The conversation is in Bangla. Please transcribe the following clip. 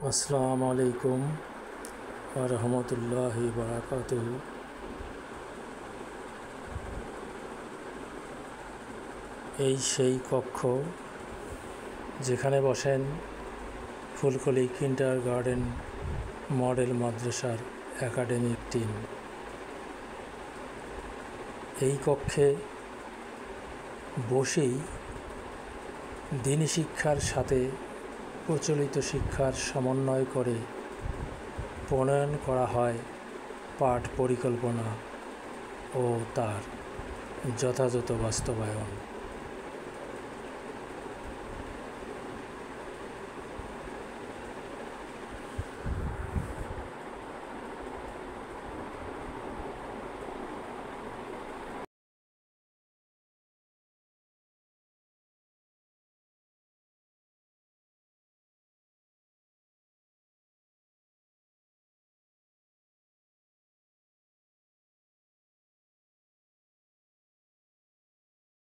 আসসালামু আলাইকুম ওয়া রাহমাতুল্লাহি ওয়া বারাকাতুহু। এই সেই কক্ষ যেখানে বসেন ফুলকলি কিন্ডারগার্টেন মডেল মাদ্রাসার একাডেমিক টিম। এই কক্ষে বসেই দ্বীনি শিক্ষার সাথে প্রচলিত শিক্ষার সমন্বয় করে প্রণয়ন করা হয় পাঠ পরিকল্পনা ও তার যথাযথ বাস্তবায়ন।